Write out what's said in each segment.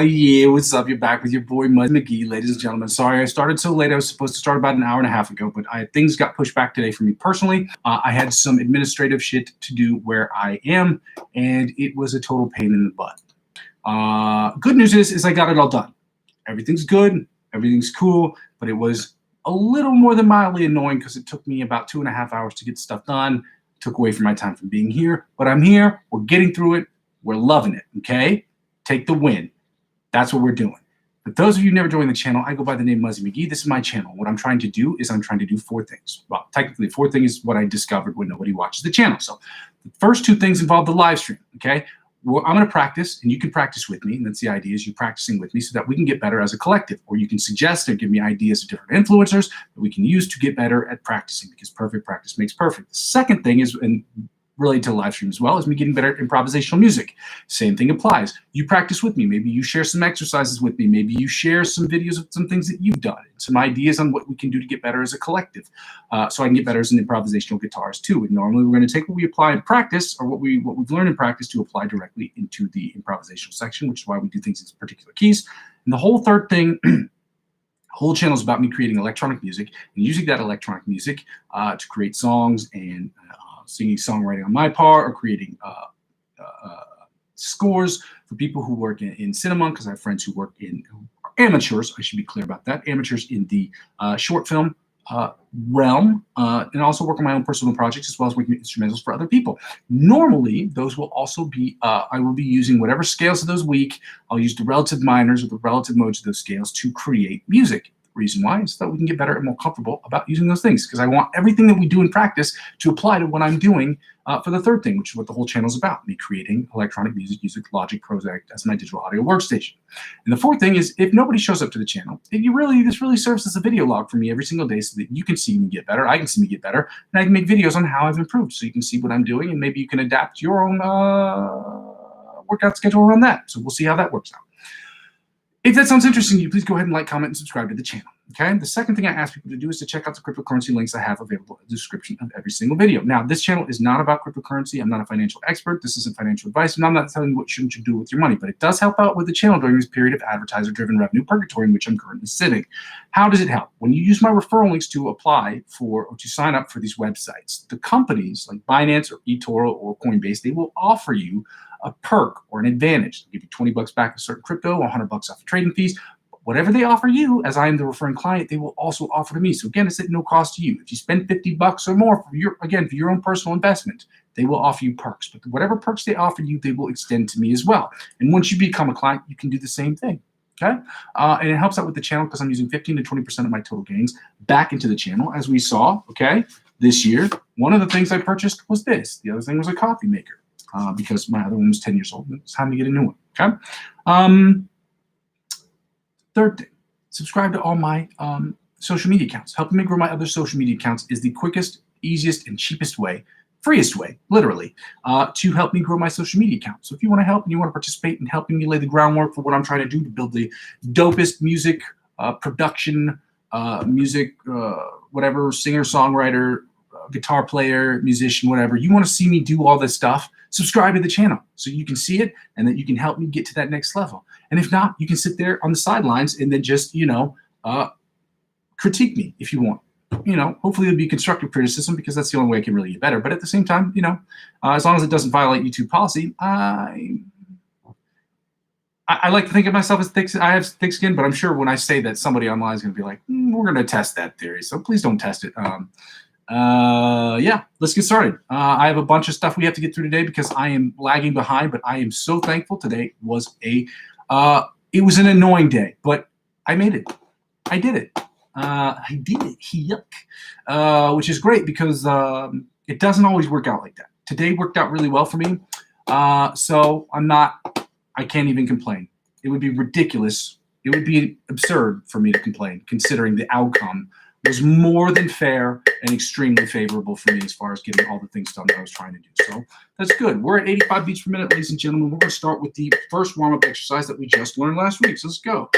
Yeah, what's up? You're back with your boy Muzzy McGee, ladies and gentlemen. Sorry I started so late. I was supposed to start about an hour and a half ago, but things got pushed back today for me personally. I had some administrative shit to do where I am, and it was a total pain in the butt. Good news is I got it all done. Everything's good, everything's cool, but it was a little more than mildly annoying because it took me about 2.5 hours to get stuff done. Took away from my time from being here, but I'm here. We're getting through it. We're loving it, okay? Take the win. That's what we're doing. For those of you who never joined the channel, I go by the name Muzzy McGee. This is my channel. What I'm trying to do is I'm trying to do 4 things. Well, technically, 4 things is what I discovered when nobody watches the channel. So the first 2 things involve the live stream, okay? Well, I'm going to practice, and you can practice with me. And that's the idea, is you practicing with me so that we can get better as a collective. Or you can suggest or give me ideas of different influencers that we can use to get better at practicing, because perfect practice makes perfect. The second thing is, and related to live stream as well, is me getting better at improvisational music. Same thing applies. You practice with me. Maybe you share some exercises with me. Maybe you share some videos of some things that you've done, some ideas on what we can do to get better as a collective. So I can get better as an improvisational guitarist too. And normally we're going to take what we apply in practice, or what we've learned in practice, to apply directly into the improvisational section, which is why we do things in particular keys. And the whole third thing, whole channel is about me creating electronic music and using that electronic music to create songs and singing, songwriting on my part, or creating scores for people who work in cinema, because I have friends who work in amateurs. I should be clear about that. Amateurs in the short film realm, and also work on my own personal projects, as well as working instrumentals for other people. Normally, those will also be, I will be using whatever scales of those weak. I'll use the relative minors or the relative modes of those scales to create music. Reason why is that we can get better and more comfortable about using those things, because I want everything that we do in practice to apply to what I'm doing for the third thing, which is what the whole channel is about, me creating electronic music using Logic Pro X as my digital audio workstation. And the fourth thing is, if nobody shows up to the channel, this really serves as a video log for me every single day, so that you can see me get better, I can see me get better, and I can make videos on how I've improved, so you can see what I'm doing, and maybe you can adapt your own workout schedule around that. So we'll see how that works out. If that sounds interesting to you, please go ahead and like, comment, and subscribe to the channel. Okay. The second thing I ask people to do is to check out the cryptocurrency links I have available in the description of every single video. Now, this channel is not about cryptocurrency. I'm not a financial expert. This isn't financial advice, and I'm not telling you what you should do with your money, but it does help out with the channel during this period of advertiser-driven revenue purgatory in which I'm currently sitting. How does it help? When you use my referral links to apply for, or to sign up for these websites, the companies like Binance or eToro or Coinbase, they will offer you a perk or an advantage. They'll give you 20 bucks back of certain crypto, 100 bucks off of trading fees. Whatever they offer you, as I am the referring client, they will also offer to me. So again, it's at no cost to you. If you spend 50 bucks or more for your own personal investment, they will offer you perks. But whatever perks they offer you, they will extend to me as well. And once you become a client, you can do the same thing. Okay, and it helps out with the channel, because I'm using 15 to 20% of my total gains back into the channel, as we saw. Okay, this year, one of the things I purchased was this. The other thing was a coffee maker, because my other one was 10 years old. It's time to get a new one. Okay. Third thing, subscribe to all my social media accounts. Helping me grow my other social media accounts is the quickest, easiest, and cheapest way, freest way, literally, to help me grow my social media account. So if you want to help and you want to participate in helping me lay the groundwork for what I'm trying to do to build the dopest music production, whatever, singer, songwriter, guitar player, musician, whatever, you want to see me do all this stuff, subscribe to the channel so you can see it, and that you can help me get to that next level. And if not, you can sit there on the sidelines and then just, critique me if you want. Hopefully it'll be constructive criticism, because that's the only way I can really get better. But at the same time, as long as it doesn't violate YouTube policy, I like to think of myself as I have thick skin, but I'm sure when I say that, somebody online is going to be like, we're going to test that theory. So please don't test it. Yeah, let's get started. I have a bunch of stuff we have to get through today, because I am lagging behind, but I am so thankful. Today was it was an annoying day, but I made it. I did it. Yuck. Which is great, because it doesn't always work out like that. Today worked out really well for me. So I can't even complain. It would be ridiculous. It would be absurd for me to complain, considering the outcome was more than fair and extremely favorable for me as far as getting all the things done that I was trying to do. So that's good. We're at 85 beats per minute, ladies and gentlemen. We're going to start with the first warm-up exercise that we just learned last week. So let's go.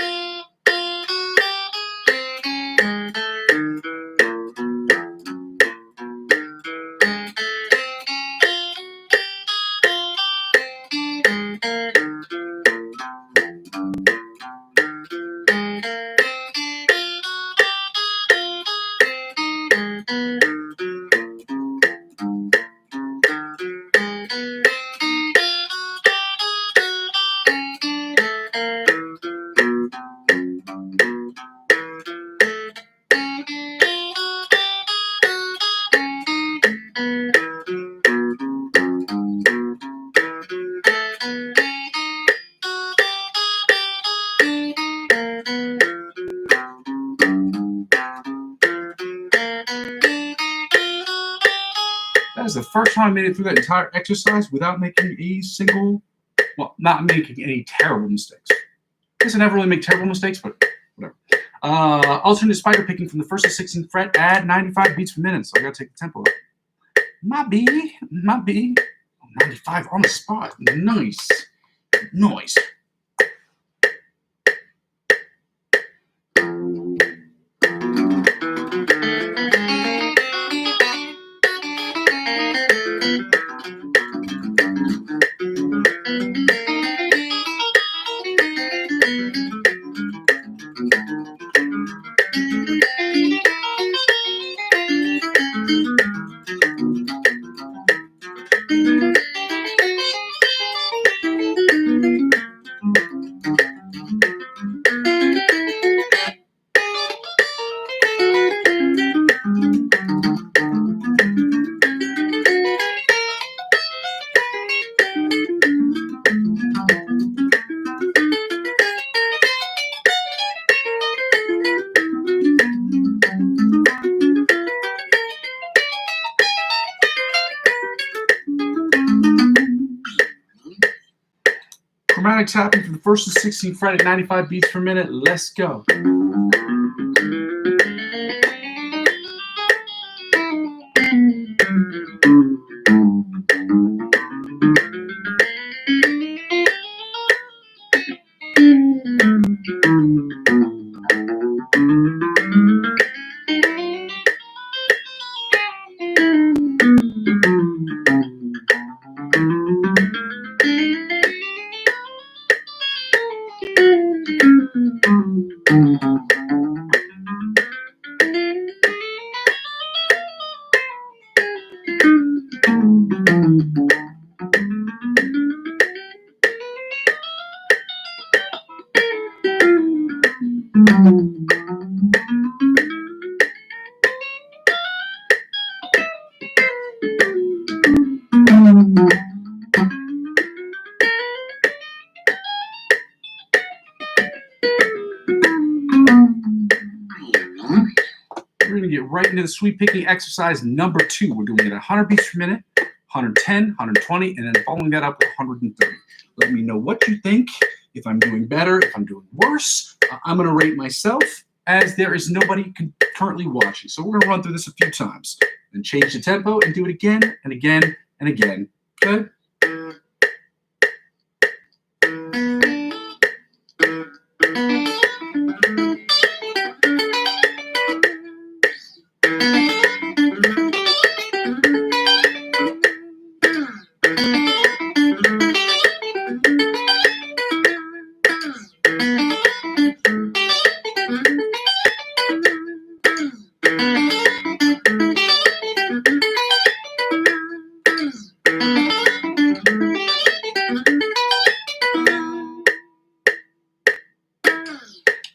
is the first time I made it through that entire exercise without making a single, well, not making any terrible mistakes. I guess I never really make terrible mistakes, but whatever. Alternate spider picking from the 1st to 16th fret at 95 beats per minute. So I gotta take the tempo up. Might be. 95 on the spot. Nice. Chromatic tapping from the 1st to 16th fret at 95 beats per minute. Let's go. We're going to get right into the sweep picking exercise number 2. We're doing it at 100 beats per minute, 110, 120, and then following that up with 130. Let me know what you think, if I'm doing better, if I'm doing worse. I'm going to rate myself as there is nobody currently watching. So we're going to run through this a few times and change the tempo and do it again and again and again. Okay?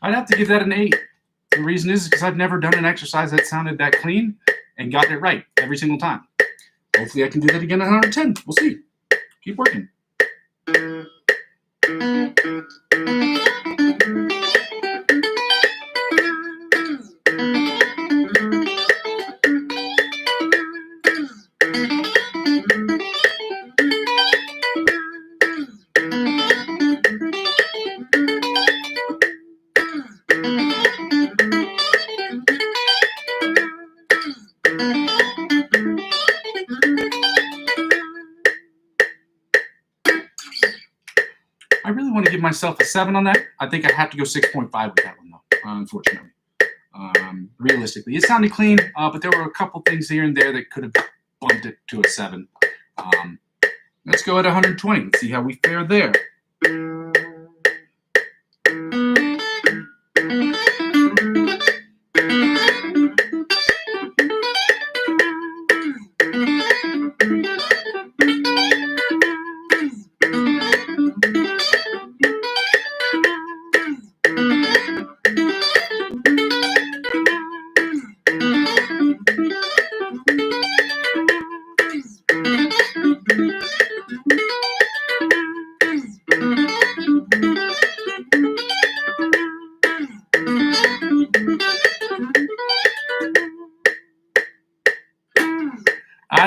I'd have to give that an 8. The reason is because I've never done an exercise that sounded that clean and got it right every single time. Hopefully I can do that again at 110. We'll see. Keep working. I really want to give myself a 7 on that. I think I have to go 6.5 with that one, though, unfortunately. Realistically, it sounded clean, but there were a couple things here and there that could have bumped it to a 7. Let's go at 120 and see how we fare there.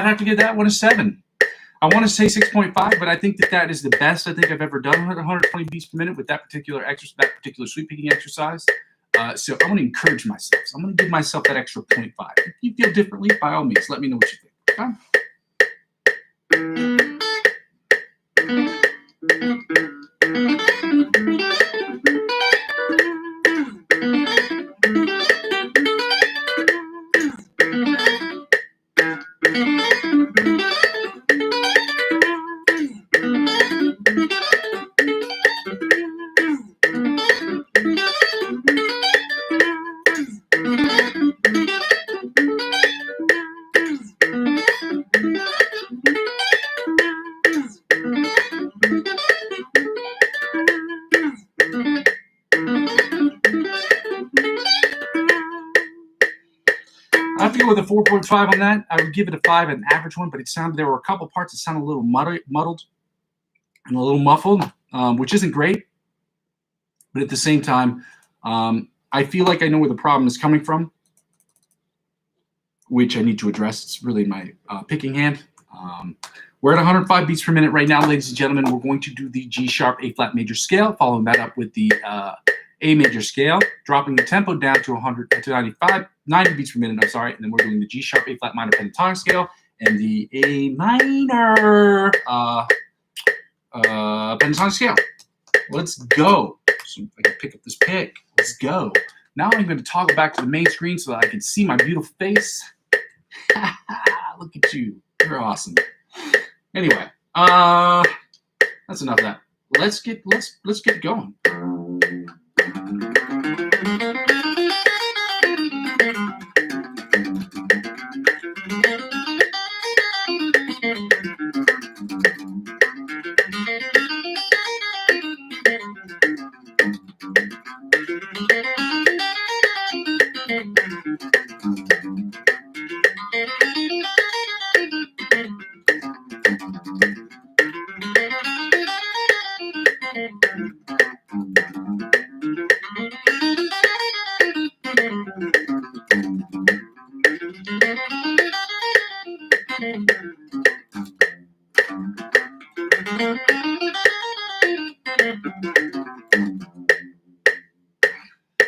have to give that one a 7. I want to say 6.5, but I think that is the best I think I've ever done with 120 beats per minute with that particular sweep picking exercise. So I'm going to encourage myself. So I'm going to give myself that extra 0.5. If you feel differently, by all means, let me know what you think. Okay? I have to go with a 4.5 on that. I would give it a 5, an average one, but there were a couple parts that sounded a little muddled and a little muffled, which isn't great. But at the same time, I feel like I know where the problem is coming from, which I need to address. It's really my picking hand. We're at 105 beats per minute right now, ladies and gentlemen. We're going to do the G sharp A flat major scale, following that up with the A major scale, dropping the tempo down to 90 beats per minute, I'm sorry, and then we're doing the G sharp A flat minor pentatonic scale and the A minor pentatonic scale. Let's go. So if I can pick up this pick, let's go. Now I'm going to toggle back to the main screen so that I can see my beautiful face. Look at you. You're awesome. Anyway, that's enough of that. Let's get going.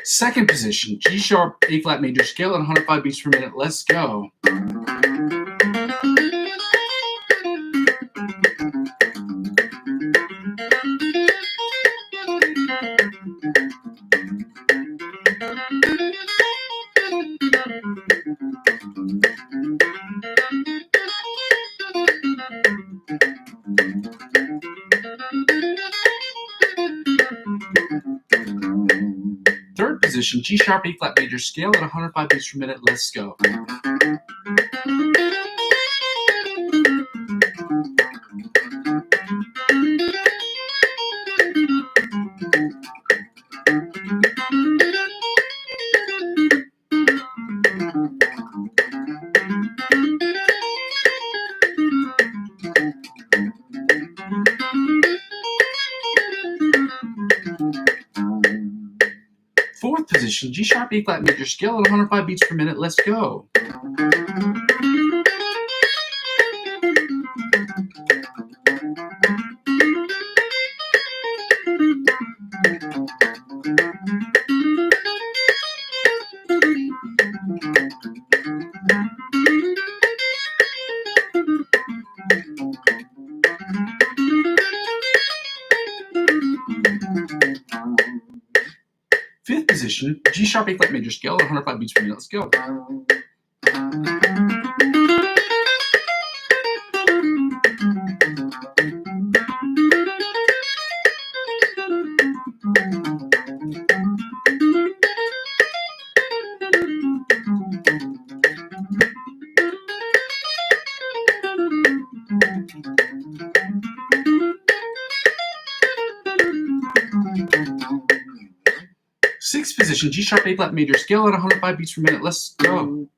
Second position, G sharp A flat major scale at 105 beats per minute. Let's go. Third position, G sharp A flat major scale at 105 beats per minute. Let's go. Fourth position, G sharp A flat major scale at 105 beats per minute. Let's go. Fifth position, G sharp A flat major scale at 105 beats per minute. Let's go. Sixth position, G sharp A flat major scale at 105 beats per minute. Let's go.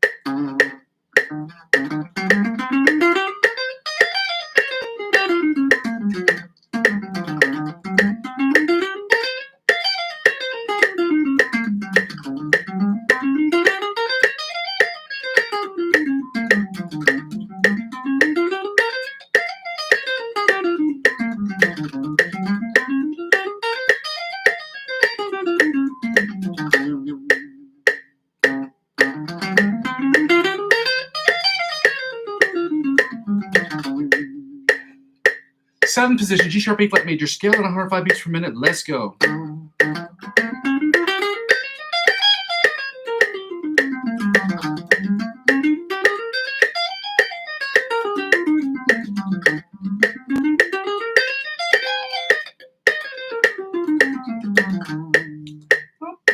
Seventh position, G sharp A flat major scale at 105 beats per minute. Let's go.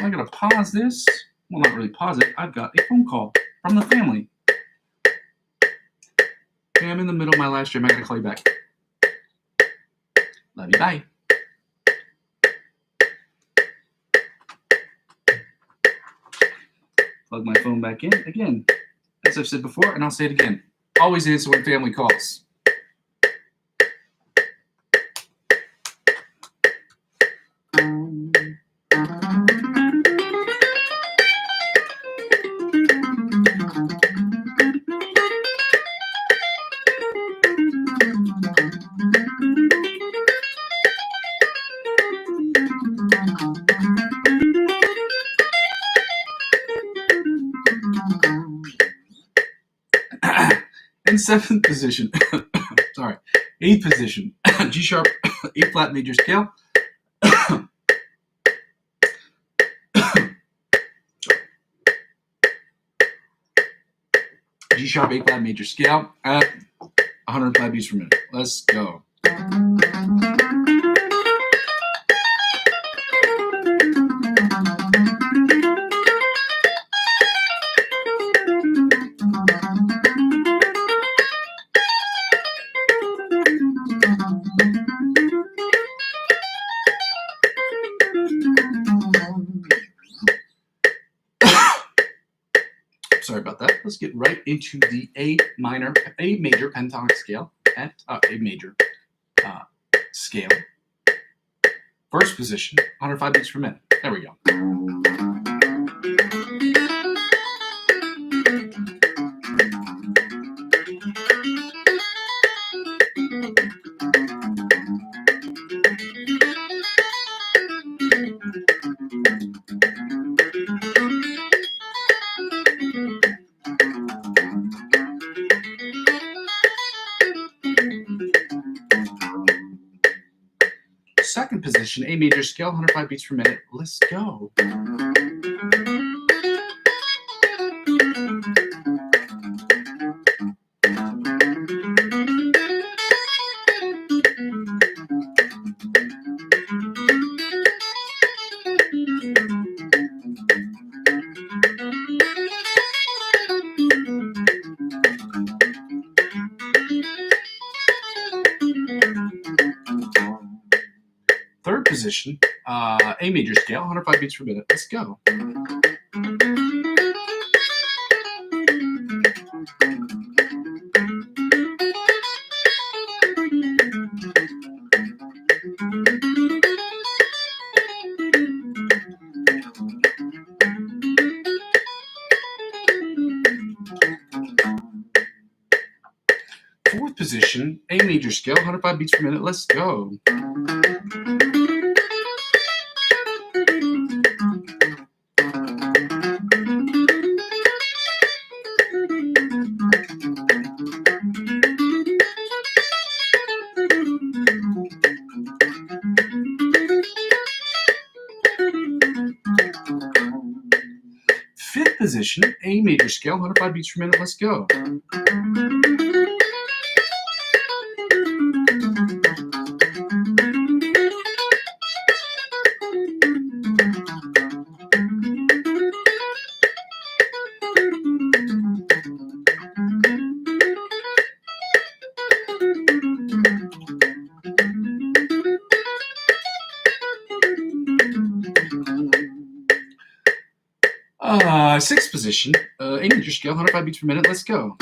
I gotta pause this. Well, not really pause it. I've got a phone call from the family. Okay, I'm in the middle of my live stream. I gotta call you back. Love you. Bye. Plug my phone back in again. As I've said before, and I'll say it again. Always answer when family calls. In seventh position, sorry, eighth position, G sharp, A flat major scale. G sharp, A flat major scale at 105 beats per minute. Let's go. Sorry about that. Let's get right into the A major pentatonic scale at A major scale. First position, 105 beats per minute. There we go. Second position, A major scale, 105 beats per minute. Let's go. Third position, A major scale, 105 beats per minute. Let's go. Fourth position, A major scale, 105 beats per minute. Let's go. Fifth position, A major scale, 105 beats per minute. Let's go. Sixth position, A major scale, 105 beats per minute. Let's go.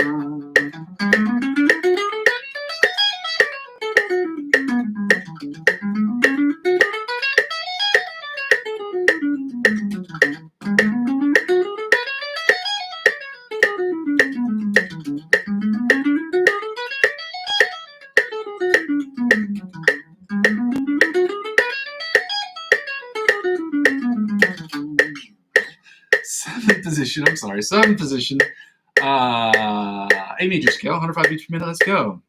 Seventh position, A major scale, 105 beats per minute. Let's go.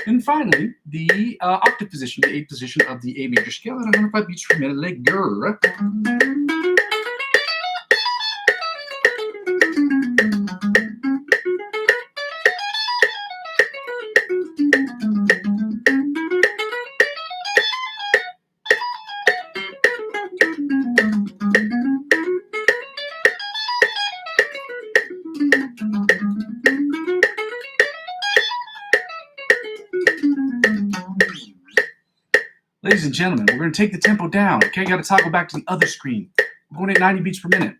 And finally, the octave position, the eighth position of the A major scale at 105 beats per minute. Let go. Ladies and gentlemen, we're going to take the tempo down. Okay, got to toggle back to the other screen. We're going at 90 beats per minute.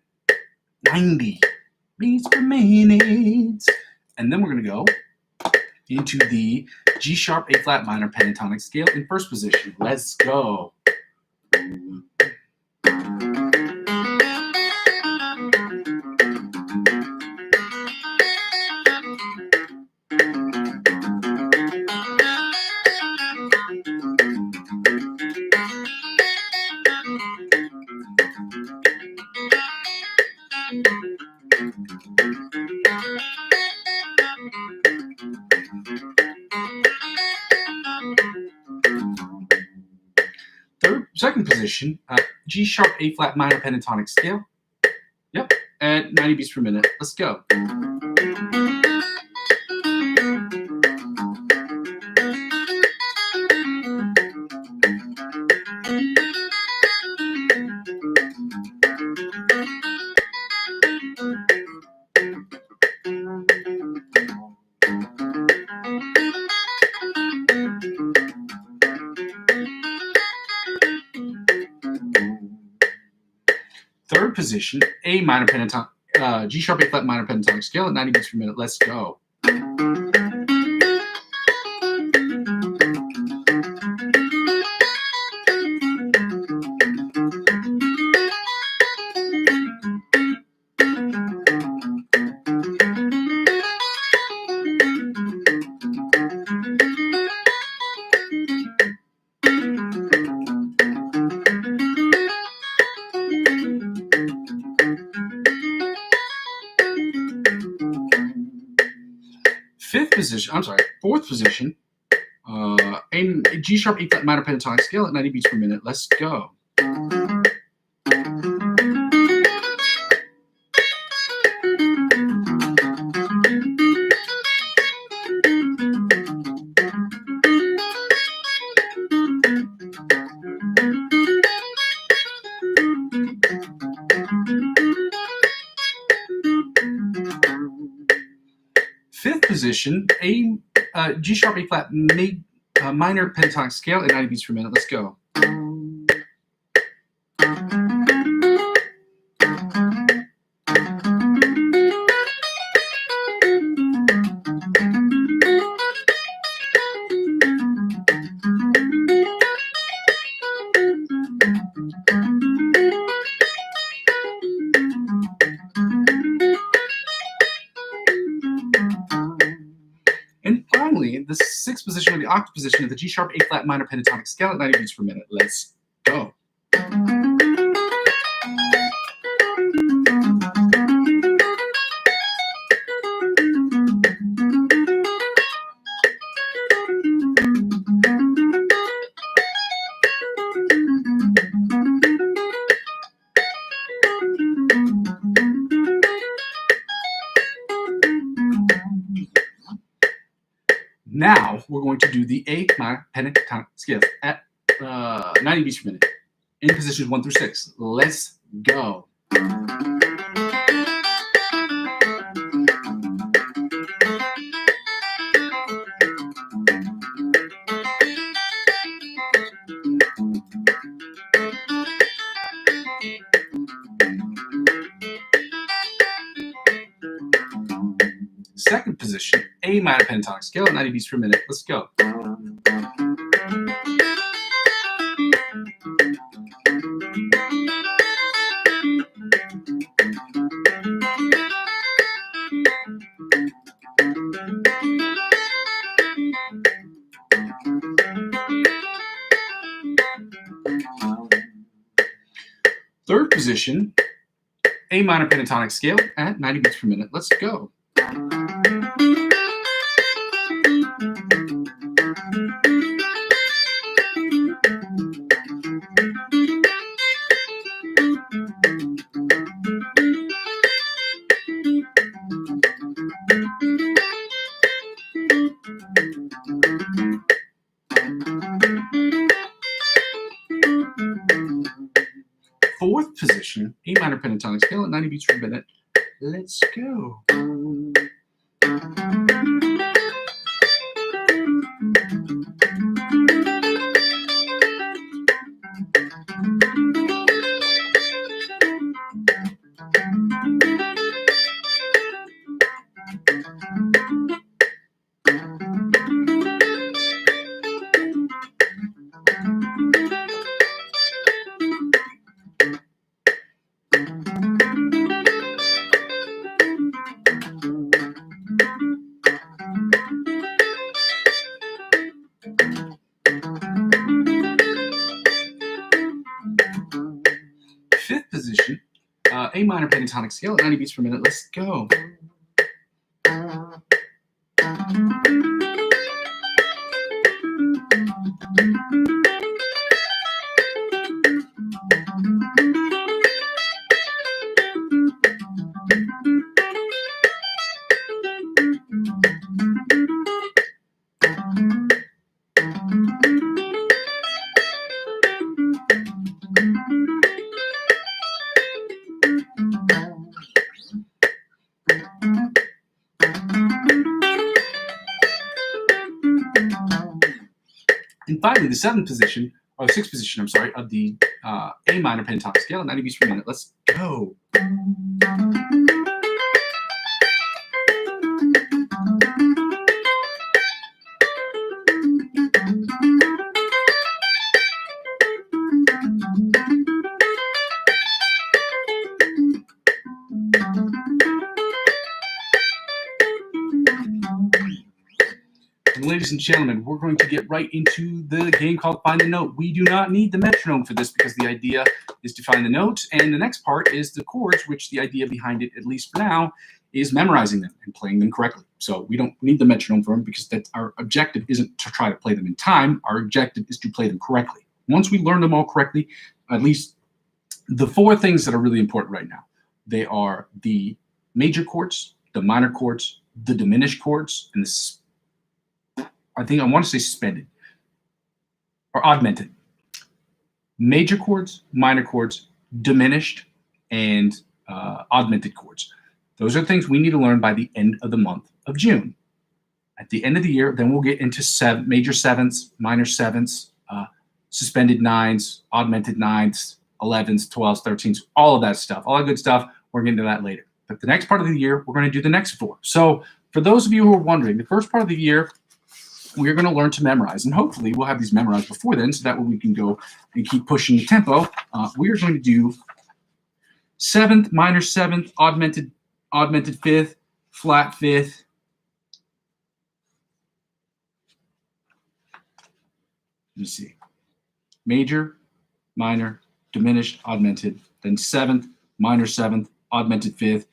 90 beats per minute. And then we're going to go into the G sharp A flat minor pentatonic scale in first position. Let's go. Second position, G sharp A flat minor pentatonic scale. Yep, at 90 beats per minute. Let's go. Third position, A minor pentatonic, G sharp A flat minor pentatonic scale at 90 beats per minute. Let's go. Fourth position, a G sharp A flat minor pentatonic scale at 90 beats per minute. Let's go. Fifth position, a G sharp A flat minor pentatonic scale at 90 beats per minute. Let's go. And finally, the sixth position, or the octave position of the G sharp A flat minor pentatonic scale at 90 beats per minute. Let's go. Now we're going to do the A minor pentatonic scales at 90 beats per minute in positions 1 through 6. Let's go. Second position, A minor pentatonic scale at 90 beats per minute. Let's go. position, A minor pentatonic scale at 90 beats per minute. Let's go. Fourth position, A minor pentatonic scale at 90 beats per minute. Let's go. Fifth position, A minor pentatonic scale at 90 beats per minute. Let's go. And finally, the sixth position, I'm sorry, of the A minor pentatonic scale at 90 beats per minute. Let's go. And ladies and gentlemen, we're going to get right into the game called Find the Note. We do not need the metronome for this because the idea is to find the note. And the next part is the chords, which the idea behind it, at least for now, is memorizing them and playing them correctly. So we don't need the metronome for them because our objective isn't to try to play them in time. Our objective is to play them correctly. Once we learn them all correctly, at least the four things that are really important right now, they are the major chords, the minor chords, the diminished chords, and I want to say suspended or augmented. Major chords, minor chords, diminished, and augmented chords. Those are things we need to learn by the end of the month of June. At the end of the year, then we'll get into major sevenths, minor sevenths, suspended nines, augmented nines, 11s, 12s, 13s, all of that stuff, all that good stuff. We're getting to that later. But the next part of the year, we're going to do the next four. So for those of you who are wondering, the first part of the year, we're going to learn to memorize, and hopefully we'll have these memorized before then, so that way we can go and keep pushing the tempo. We are going to do seventh, minor seventh, augmented fifth, flat fifth, let me see, major, minor, diminished, augmented, then seventh, minor seventh, augmented fifth,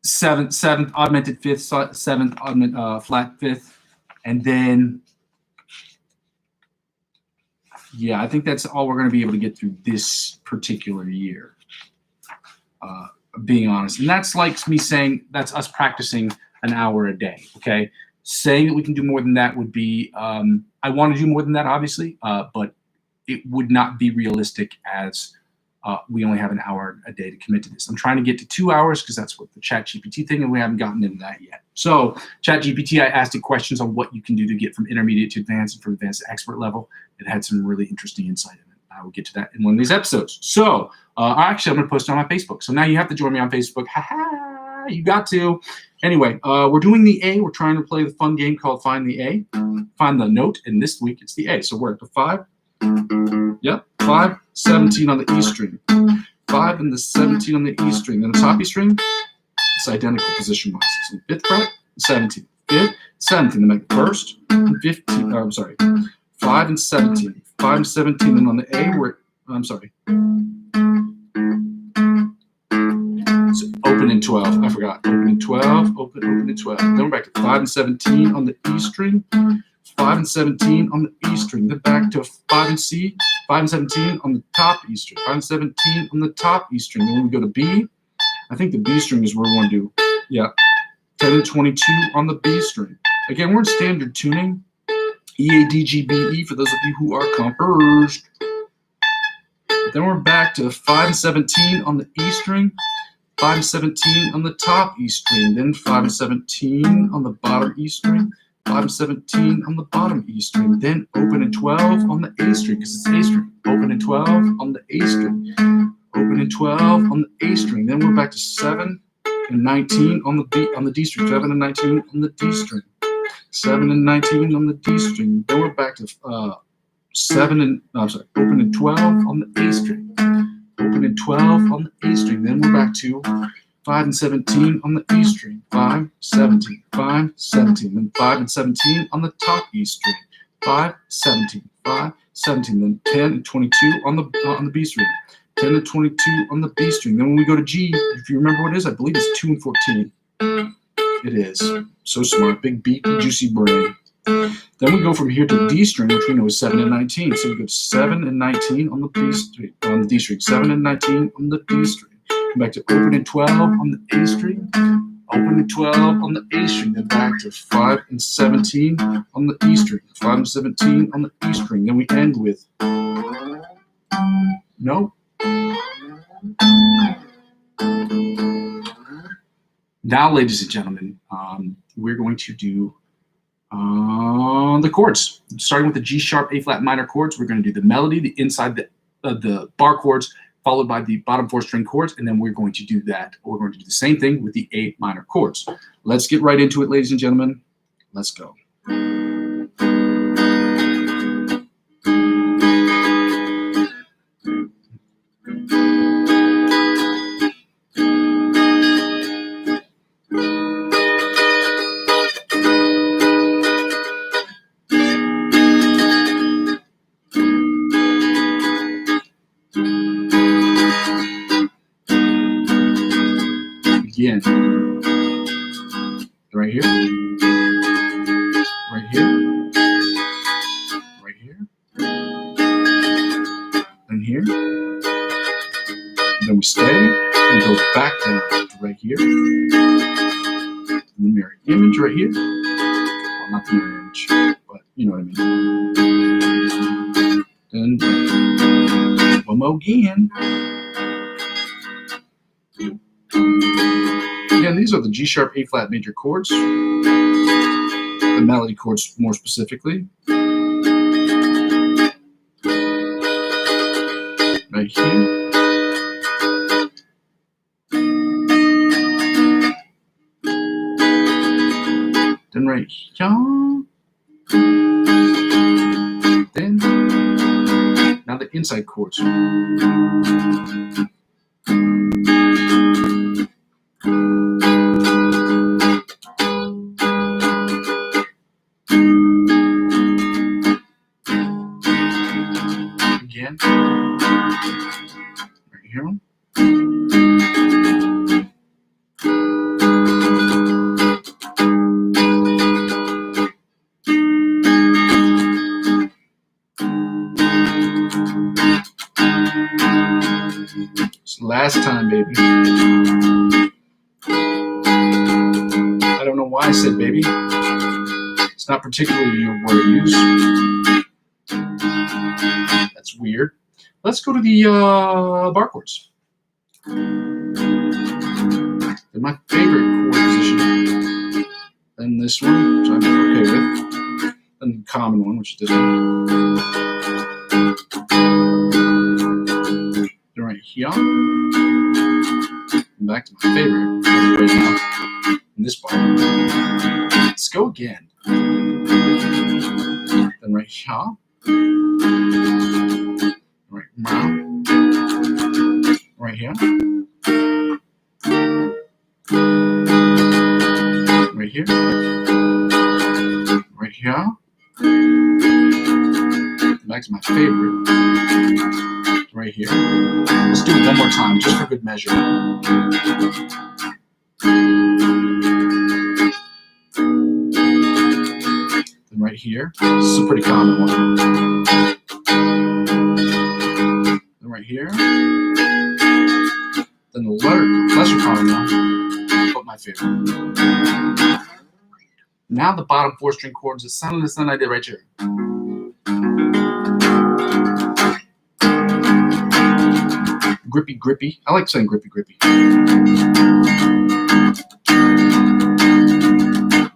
seventh, augmented fifth, seventh, flat fifth, and then, yeah, I think that's all we're going to be able to get through this particular year, being honest. And that's like me saying that's us practicing an hour a day, okay? Saying that we can do more than that would be, I want to do more than that, obviously, but it would not be realistic as we only have an hour a day to commit to this. I'm trying to get to 2 hours because that's what the ChatGPT thing, and we haven't gotten into that yet. So ChatGPT, I asked it questions on what you can do to get from intermediate to advanced and from advanced to expert level. It had some really interesting insight in it. I will get to that in one of these episodes. So actually, I'm going to post it on my Facebook. So now you have to join me on Facebook. Ha-ha, you got to. Anyway, we're doing the A. We're trying to play the fun game called Find the A. Find the note, and this week it's the A. So we're at the 5. Yep, 5, 17 on the E string. 5 and the 17 on the E string. Then the top E string, it's identical position-wise. So 5th fret, 17. 5th, 17, the first, 15, 5 and 17. 5 and 17, and on the A, we're I'm sorry. So open in 12. I forgot. Open in 12. Open in 12. Then we're back to 5 and 17 on the E string. 5 and 17 on the E string. Then back to 5 and C. 5 and 17 on the top E string. 5 and 17 on the top E string. Then when we go to B, I think the B string is where we want to do. Yeah. 10 and 22 on the B string. Again, we're in standard tuning. E, A, D, G, B, E for those of you who are conversed. Then we're back to 5 and 17 on the E string. 5 and 17 on the top E string. Then 5 and 17 on the bottom E string. 5 and 17 on the bottom E string. Then open and 12 on the A string because it's A string. Open and 12 on the A string. Open and 12 on the A string. Then we're back to 7 and 19 on the D string. 7 and 19 on the D string. 7 and 19 on the D string. Then we're back to open and 12 on the A string. Open and 12 on the A string. Then we're back to 5 and 17 on the E string. 5, 17, 5, 17. Then 5 and 17 on the top E string. 5, 17, 5, 17. Then 10 and 22 on the B string. 10 and 22 on the B string. Then when we go to G, if you remember what it is, I believe it's 2 and 14. It is. So smart. Big beak, juicy brain. Then we go from here to D string, which we know is 7 and 19. So we go to 7 and 19 on the B string, on the D string. 7 and 19 on the D string. Come back to open and 12 on the A string. Open and 12 on the A string. Then back to 5 and 17 on the E string. 5 and 17 on the E string. Then we end with no. Now, ladies and gentlemen, we're going to do the chords. Starting with the G sharp, A flat minor chords, we're going to do the melody, the inside the bar chords, followed by the bottom 4 string chords, and then we're going to do that. We're going to do the same thing with the A minor chords. Let's get right into it, ladies and gentlemen. Let's go. Again, right here, right here, right here, and here. And then we stay and go back down to right here. And the mirror image right here. Well, not the mirror image, but you know what I mean. Then one more again. Again, these are the G sharp, A flat major chords, the melody chords more specifically. Right here. Then right here. Then, now the inside chords. Again, right here. It's the last time, baby. I don't know why I said baby. It's not particularly a word used. That's weird. Let's go to the bar chords. They're my favorite chord position. Then this one, which I'm okay with. Then the common one, which is this one. Then right here. And back to my favorite right now. In this bar. Let's go again. Then right here. Right now. Right here. Right here. Right here. Back to my favorite. right here. Let's do it one more time, just for good measure. Then right here, this is a pretty common one. Then right here. Then the lesser common one, but my favorite. Now the bottom 4 string chords, the sound I did right here. Grippy, grippy. I like saying grippy, grippy.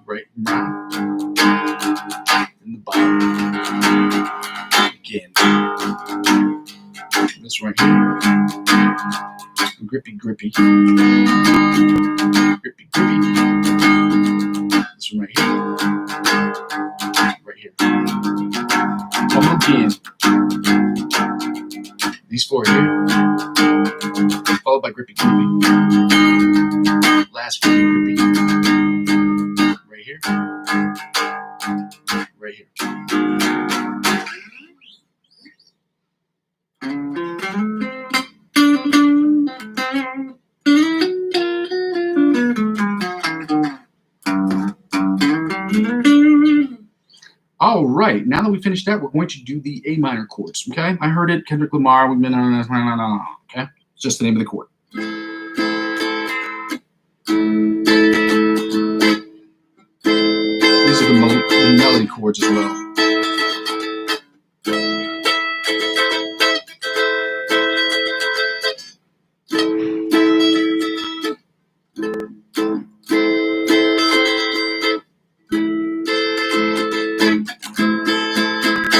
Right now. In the bottom. Again. This right here. Grippy, grippy. Grippy, grippy. This one right here. Right here. One more again. These 4 here. Followed by grippy, grippy. Last grippy, grippy. Right here. Right here. All right, now that we finished that, we're going to do the A minor chords, okay? I heard it, Kendrick Lamar, we've been on this, okay? It's just the name of the chord. These are the melody chords as well.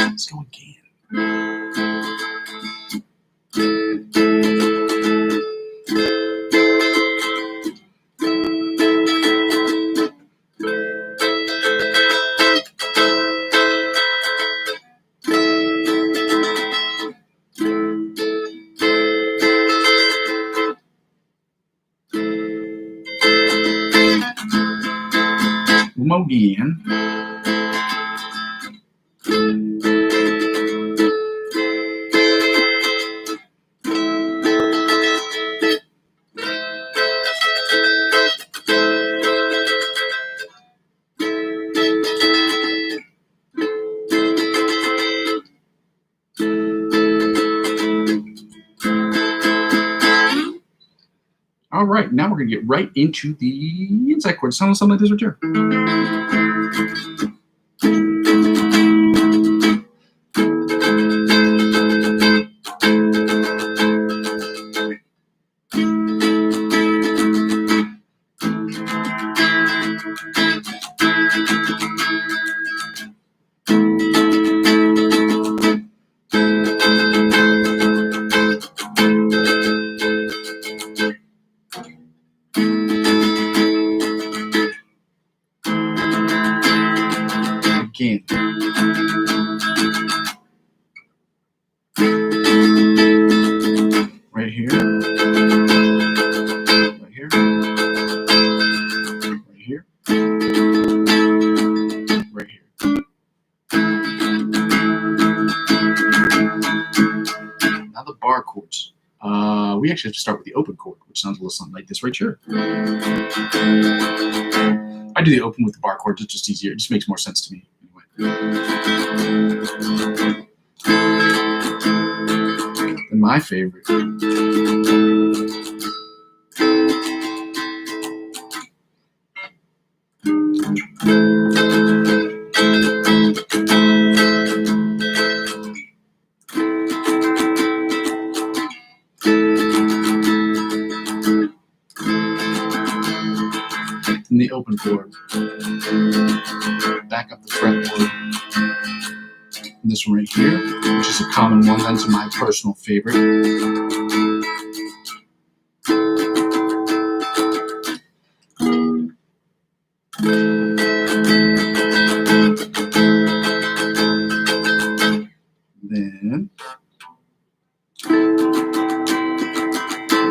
Let's go again. Again. All right, now we're going to get right into the inside chords. Sound like this right here. Again. Right here. Right here. Right here. Right here. Now the bar chords. We actually have to start with the open chord, which sounds a little something like this right here. I do the open with the bar chords. It's just easier. It just makes more sense to me. And my favorite. In the open chord. Back up the fretboard. And this one right here, which is a common one. That's my personal favorite. Then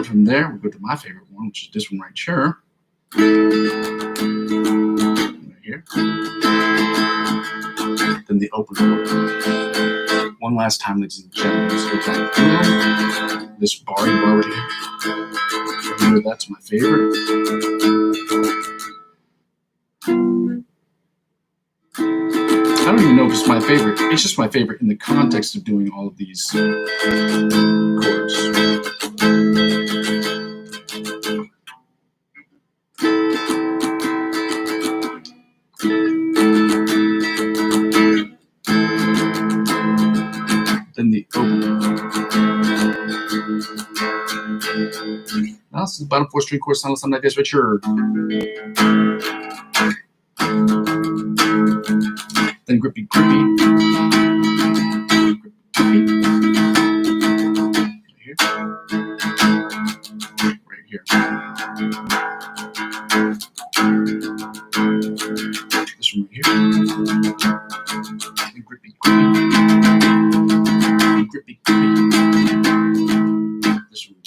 from there, we go to my favorite one, which is this one right here. Right here. Then the open chord. one last time, ladies and gentlemen. Let's go back through this bar right here. Remember, that's my favorite. I don't even know if it's my favorite. It's just my favorite in the context of doing all of these chords. Then the open. Now this is the bottom 4-string chord sound something like this, Richard. Then grippy, grippy. Right here. This one right here. And grippy, grippy. Grippy, grippy. This one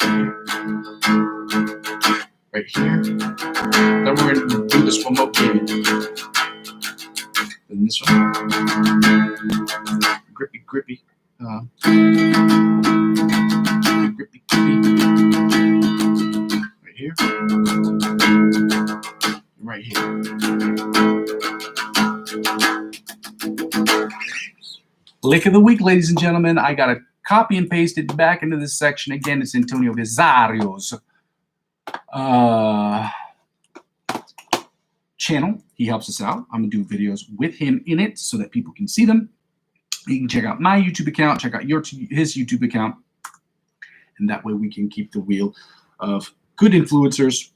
right here. Then we're going to do this one more again. Then this one. Grippy, grippy. Grippy, grippy. Right here. Right here. Lick of the week, ladies and gentlemen. I got to copy and paste it back into this section. Again, it's Antonio Vesario's channel. He helps us out. I'm going to do videos with him in it so that people can see them. You can check out my YouTube account, check out his YouTube account, and that way we can keep the wheel of good influencers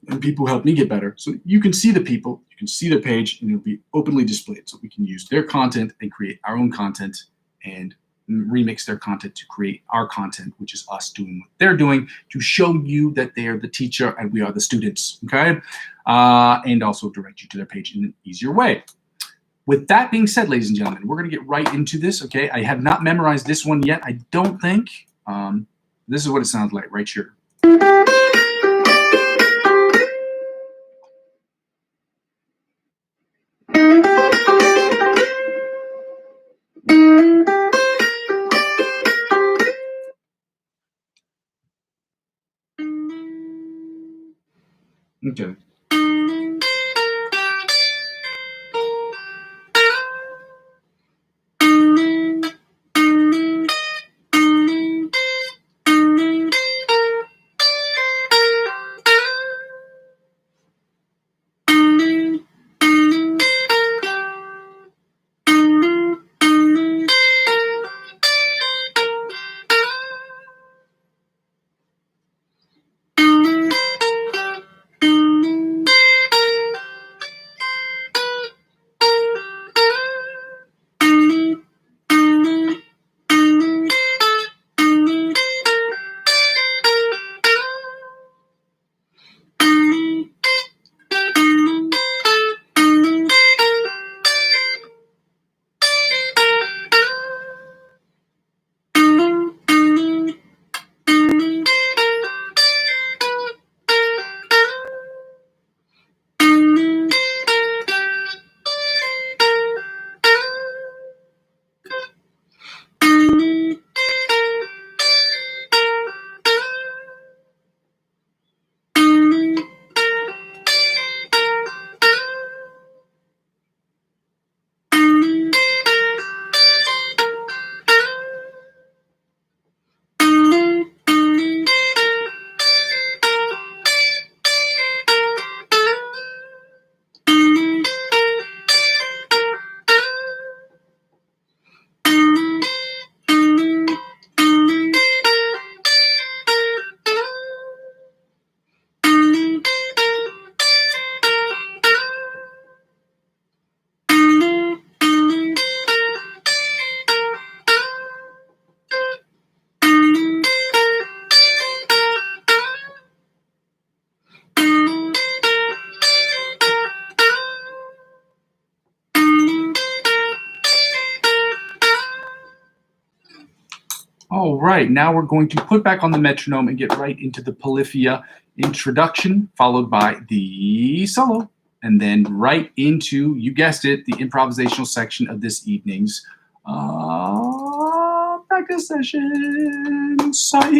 and people who help me get better. So you can see the people, you can see their page, and it'll be openly displayed. So we can use their content and create our own content and remix their content to create our content, which is us doing what they're doing to show you that they are the teacher and we are the students, okay? And also direct you to their page in an easier way. With that being said, ladies and gentlemen, we're going to get right into this, okay? I have not memorized this one yet, I don't think. This is what it sounds like right here. Okay. All right, now we're going to put back on the metronome and get right into the Polyphia introduction, followed by the solo, and then right into, you guessed it, the improvisational section of this evening's Practice session. Psych.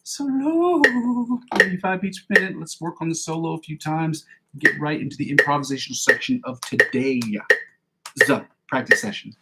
Solo. 85 beats per minute. Let's work on the solo a few times. Get right into the improvisational section of today's practice session.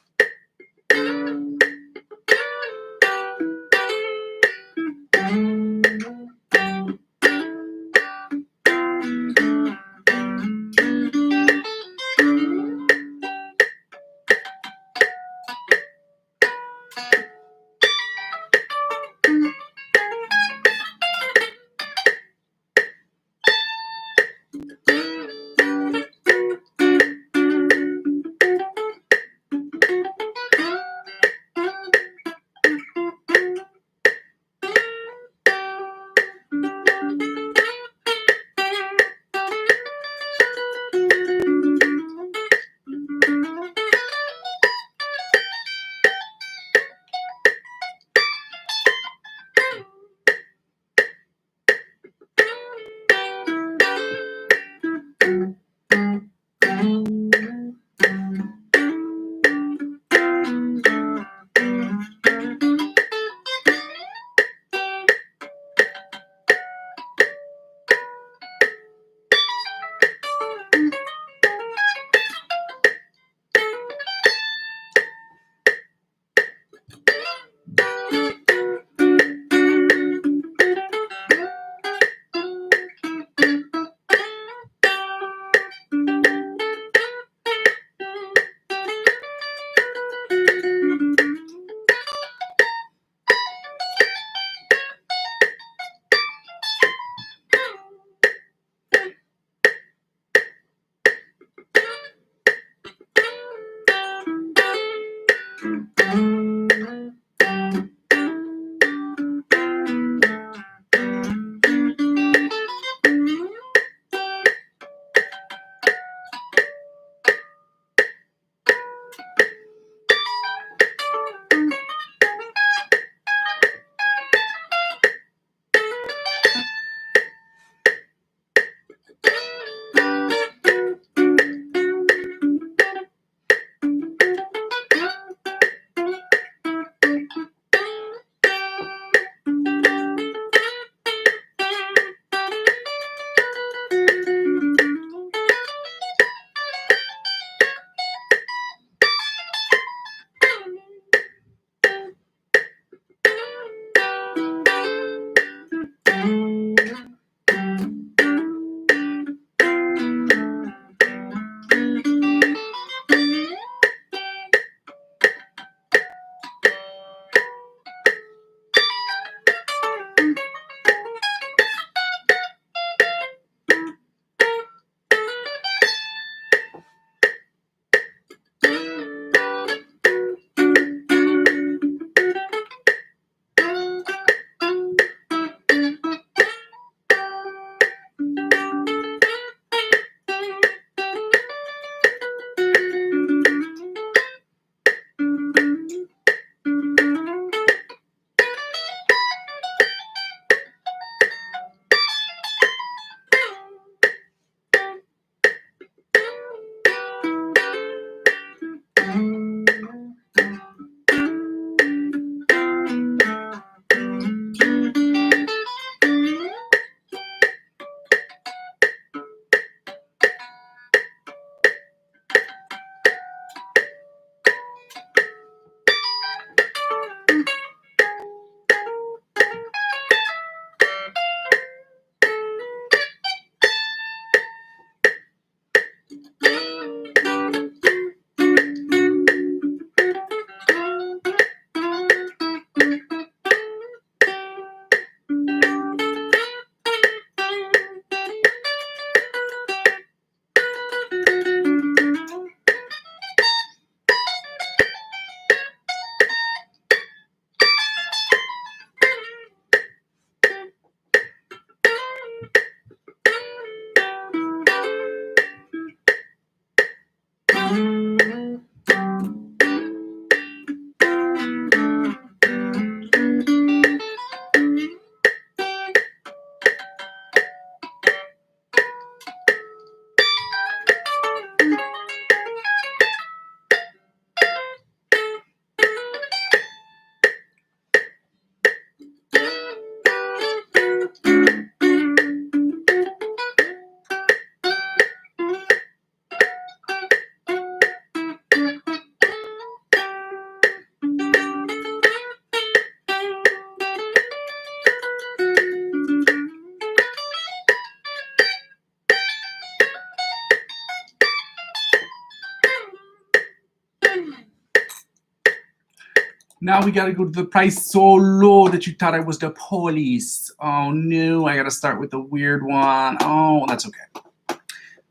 Now we got to go to the price so low that you thought I was the police. Oh, no, I got to start with the weird one. Oh, that's okay.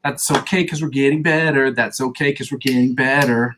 That's okay because we're getting better. That's okay because we're getting better.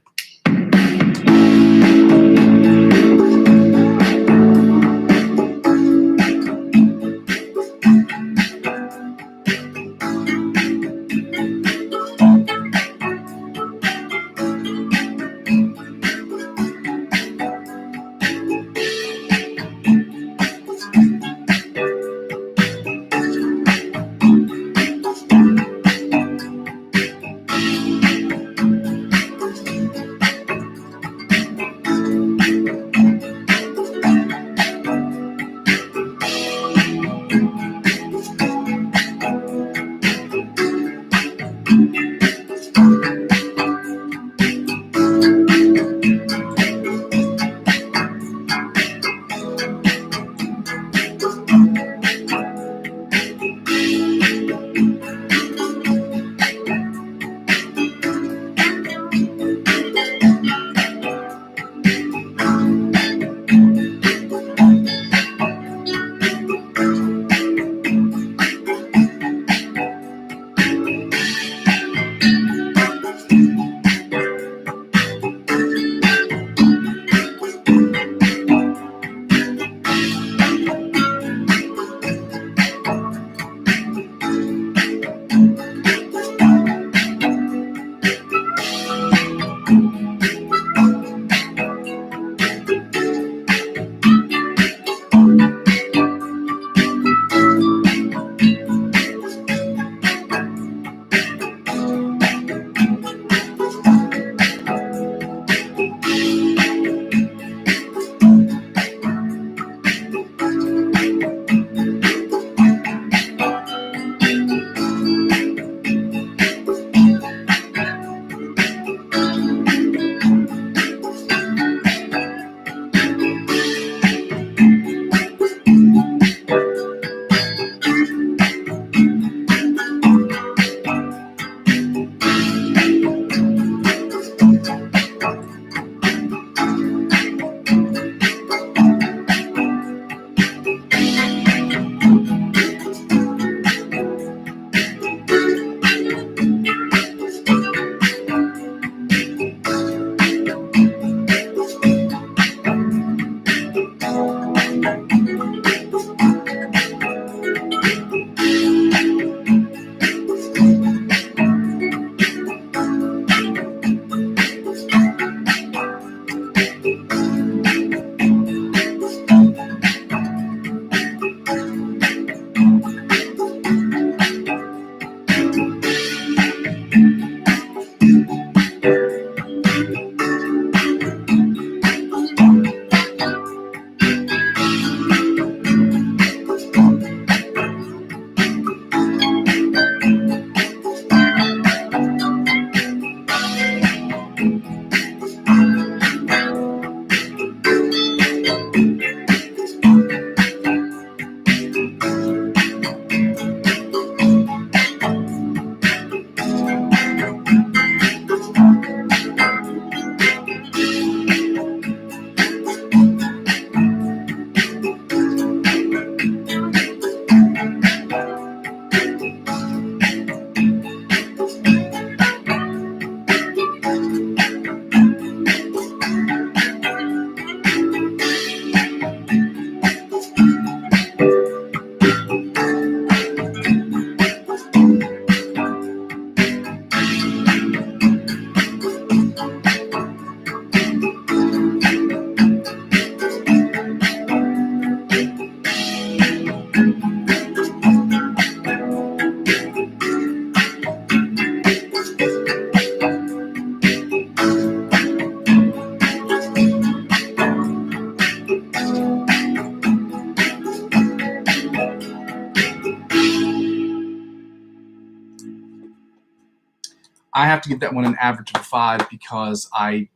I have to give that one an average of 5 because I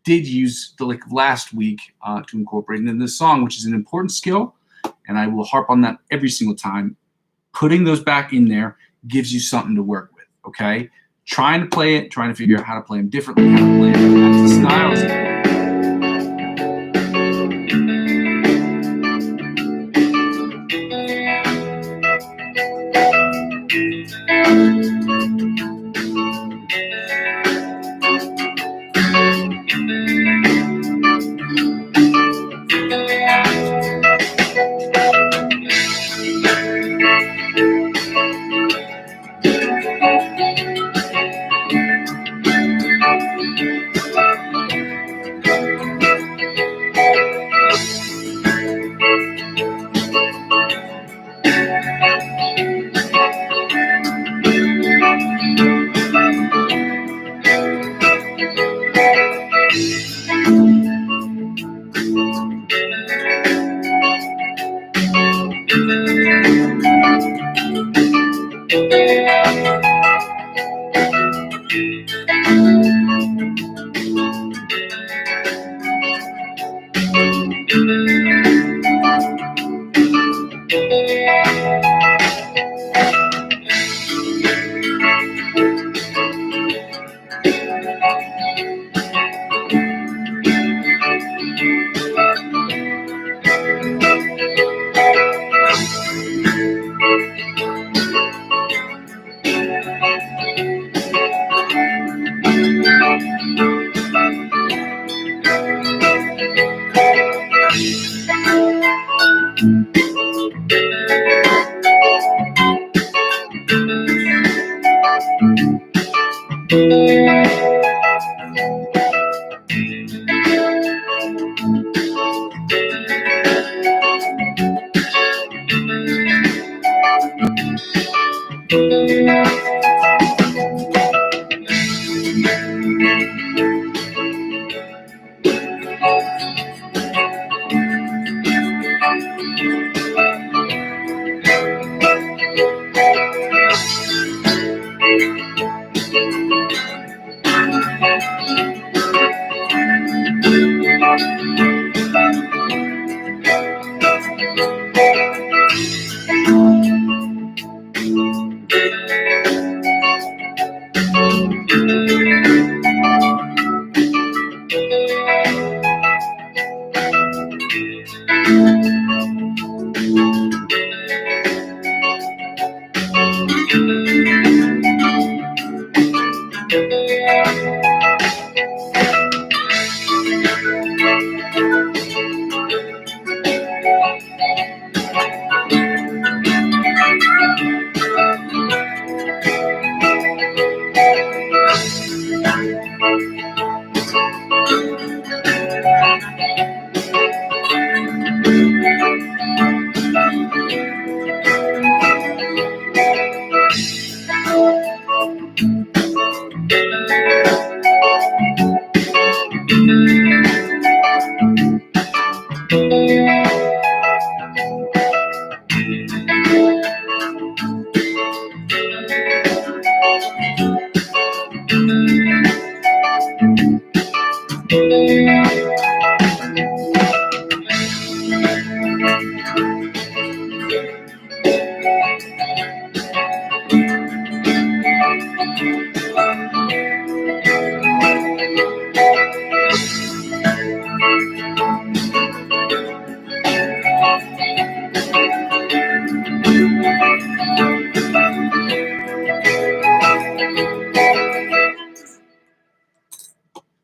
did use the lick of last week to incorporate it in this song, which is an important skill, and I will harp on that every single time. Putting those back in there gives you something to work with, okay? Trying to play it, trying to figure out how to play them differently, how to play different styles.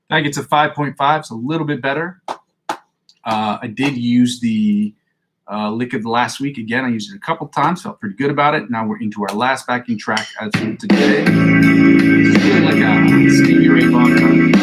That gets a 5.5, it's a little bit better. I did use the liquid last week. Again, I used it a couple times, felt pretty good about it. Now we're into our last backing track as of today. It's feeling like a Stevie Ray Vaughan kind.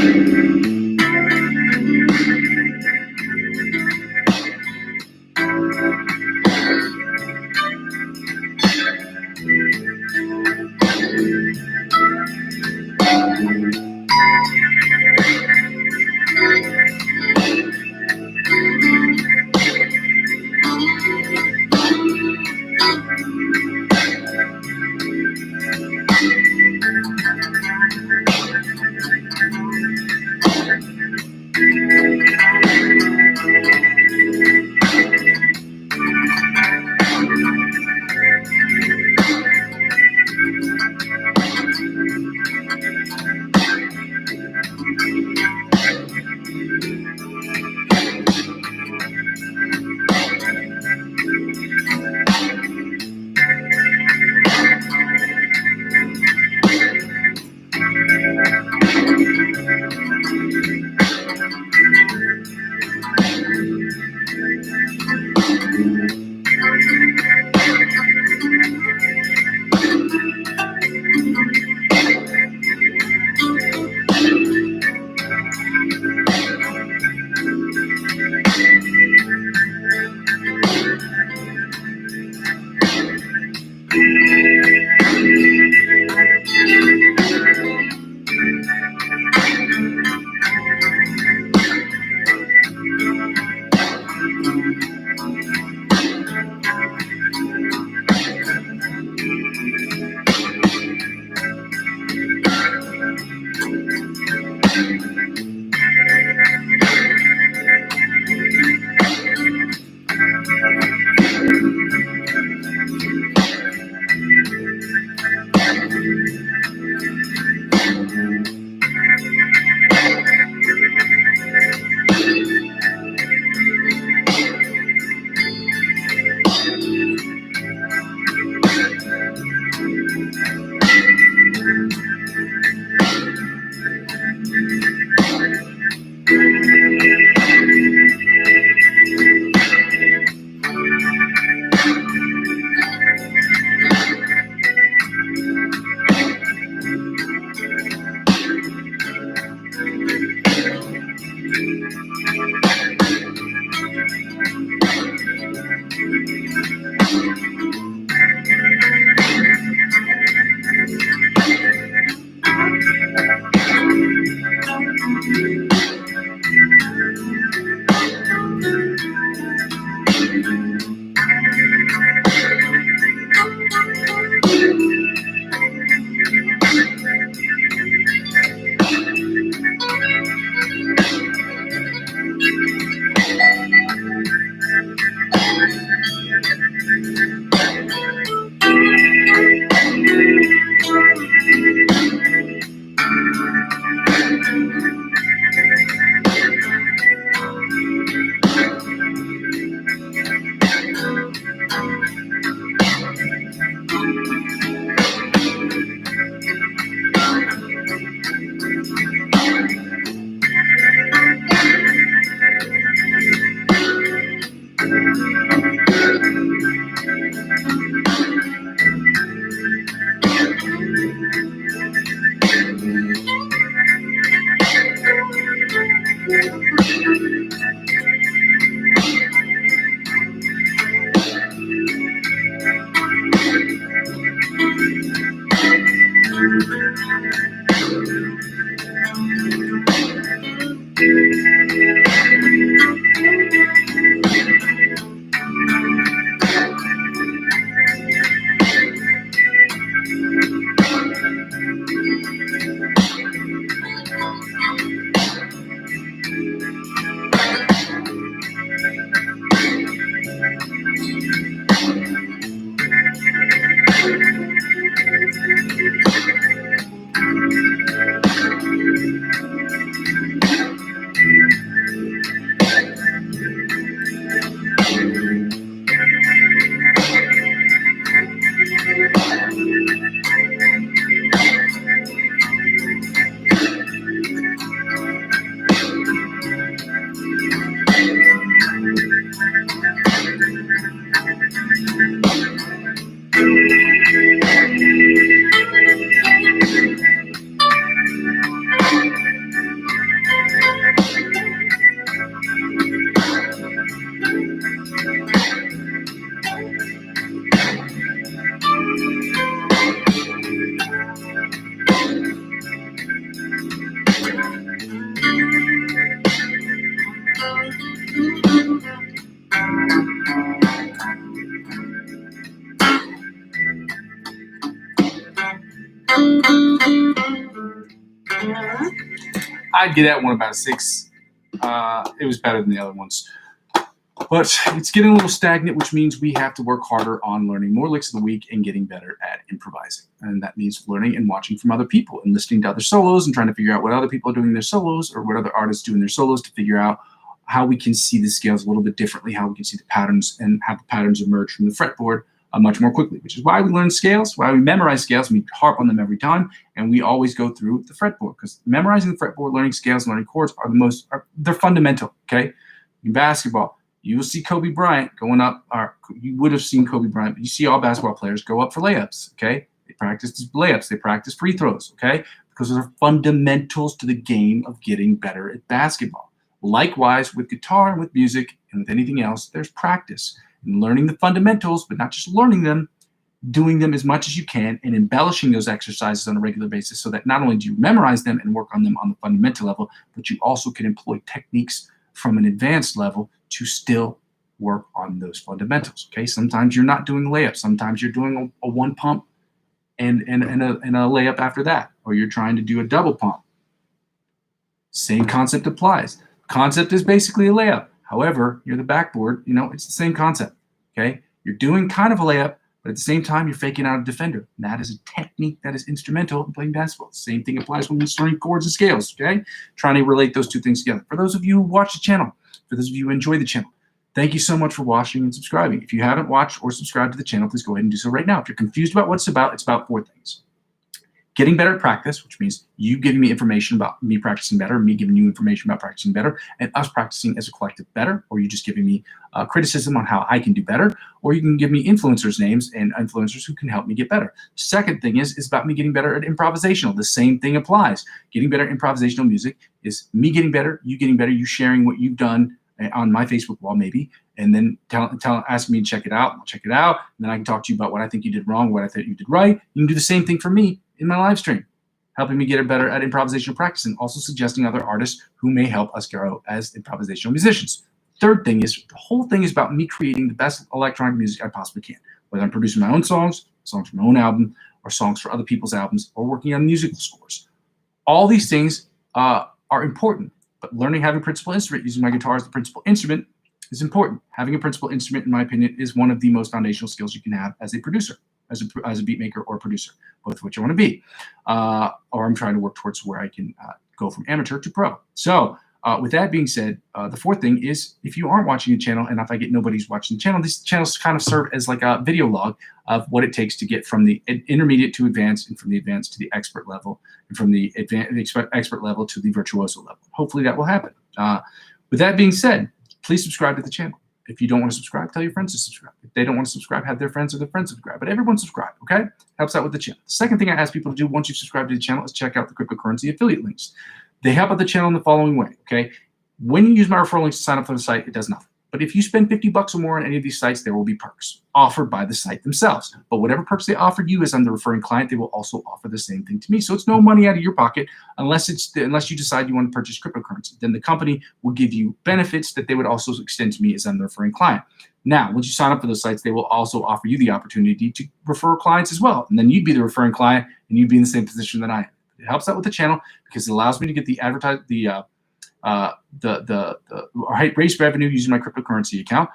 I'd get that one about a 6. It was better than the other ones. But it's getting a little stagnant, which means we have to work harder on learning more licks of the week and getting better at improvising. And that means learning and watching from other people and listening to other solos and trying to figure out what other people are doing in their solos or what other artists do in their solos to figure out how we can see the scales a little bit differently, how we can see the patterns and how the patterns emerge from the fretboard much more quickly, which is why we learn scales, why we memorize scales, and we harp on them every time, and we always go through the fretboard because memorizing the fretboard, learning scales, and learning chords they're fundamental, okay? In basketball, you will see Kobe Bryant going up, or you would have seen Kobe Bryant, but you see all basketball players go up for layups, okay? They practice layups, they practice free throws, okay? Because those are fundamentals to the game of getting better at basketball. Likewise, with guitar and with music and with anything else, there's practice. And learning the fundamentals, but not just learning them, doing them as much as you can and embellishing those exercises on a regular basis so that not only do you memorize them and work on them on the fundamental level, but you also can employ techniques from an advanced level to still work on those fundamentals. Okay, sometimes you're not doing layups. Sometimes you're doing a one pump and a layup after that, or you're trying to do a double pump. Same concept applies. Concept is basically a layup. However, you're the backboard, it's the same concept, okay? You're doing kind of a layup, but at the same time, you're faking out a defender. And that is a technique that is instrumental in playing basketball. Same thing applies when we're learning chords and scales, okay? Trying to relate those two things together. For those of you who watch the channel, for those of you who enjoy the channel, thank you so much for watching and subscribing. If you haven't watched or subscribed to the channel, please go ahead and do so right now. If you're confused about what it's about 4 things. Getting better at practice, which means you giving me information about me practicing better, me giving you information about practicing better, and us practicing as a collective better, or you just giving me criticism on how I can do better, or you can give me influencers' names and influencers who can help me get better. Second thing is about me getting better at improvisational. The same thing applies. Getting better at improvisational music is me getting better, you sharing what you've done on my Facebook wall, maybe, and then ask me to check it out. I'll check it out, and then I can talk to you about what I think you did wrong, what I think you did right. You can do the same thing for me in my live stream, helping me get better at improvisational practice and also suggesting other artists who may help us grow as improvisational musicians. Third thing is, the whole thing is about me creating the best electronic music I possibly can, whether I'm producing my own songs for my own album, or songs for other people's albums, or working on musical scores. All these things are important, but learning having a principal instrument, using my guitar as the principal instrument, is important. Having a principal instrument, in my opinion, is one of the most foundational skills you can have as a producer, as a beat maker or producer, both of which I want to be. Or I'm trying to work towards where I can go from amateur to pro. So with that being said, the fourth thing is, if you aren't watching the channel, and if I get nobody's watching the channel, these channels kind of serve as like a video log of what it takes to get from the intermediate to advanced, and from the advanced to the expert level, and from the expert level to the virtuoso level. Hopefully that will happen. With that being said, please subscribe to the channel. If you don't want to subscribe, tell your friends to subscribe. If they don't want to subscribe, have their friends or their friends subscribe. But everyone subscribe, okay? Helps out with the channel. The second thing I ask people to do once you subscribe to the channel is check out the cryptocurrency affiliate links. They help out the channel in the following way, okay? When you use my referral links to sign up for the site, it does nothing. But if you spend $50 or more on any of these sites, there will be perks offered by the site themselves. But whatever perks they offer you as I'm the referring client, they will also offer the same thing to me. So it's no money out of your pocket unless you decide you want to purchase cryptocurrency. Then the company will give you benefits that they would also extend to me as I'm the referring client. Now, once you sign up for those sites, they will also offer you the opportunity to refer clients as well. And then you'd be the referring client, and you'd be in the same position that I am. It helps out with the channel because it allows me to get the raise revenue using my cryptocurrency account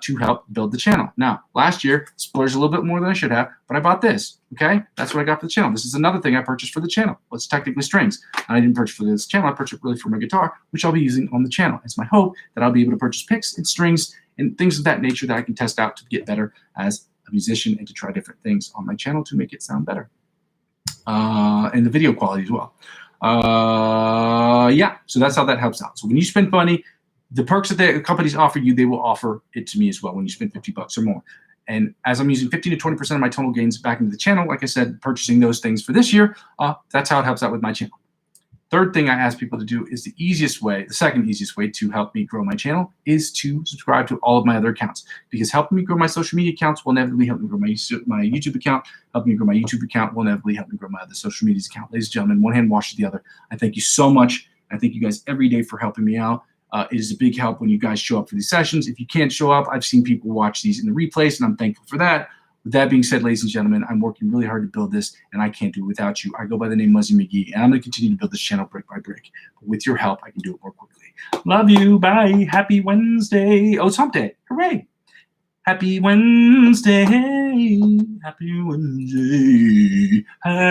to help build the channel. Now, last year, splurged a little bit more than I should have, but I bought this, okay? That's what I got for the channel. This is another thing I purchased for the channel. Well, it's technically strings. And I didn't purchase for this channel. I purchased really for my guitar, which I'll be using on the channel. It's my hope that I'll be able to purchase picks and strings and things of that nature that I can test out to get better as a musician and to try different things on my channel to make it sound better. And the video quality as well. Yeah, so that's how that helps out. So when you spend money, the perks that the companies offer you, they will offer it to me as well when you spend $50 or more. And as I'm using 15 to 20% of my total gains back into the channel, like I said, purchasing those things for this year, that's how it helps out with my channel. Third thing I ask people to do is the second easiest way to help me grow my channel is to subscribe to all of my other accounts, because helping me grow my social media accounts will inevitably help me grow my YouTube account. Helping me grow my YouTube account will inevitably help me grow my other social media account. Ladies and gentlemen, one hand washes the other. I thank you so much. I thank you guys every day for helping me out. It is a big help when you guys show up for these sessions. If you can't show up, I've seen people watch these in the replays, and I'm thankful for that. With that being said, ladies and gentlemen, I'm working really hard to build this, and I can't do it without you. I go by the name Muzzy McGee, and I'm going to continue to build this channel brick by brick. But with your help, I can do it more quickly. Love you. Bye. Happy Wednesday. Oh, it's hump day. Hooray. Happy Wednesday. Happy Wednesday.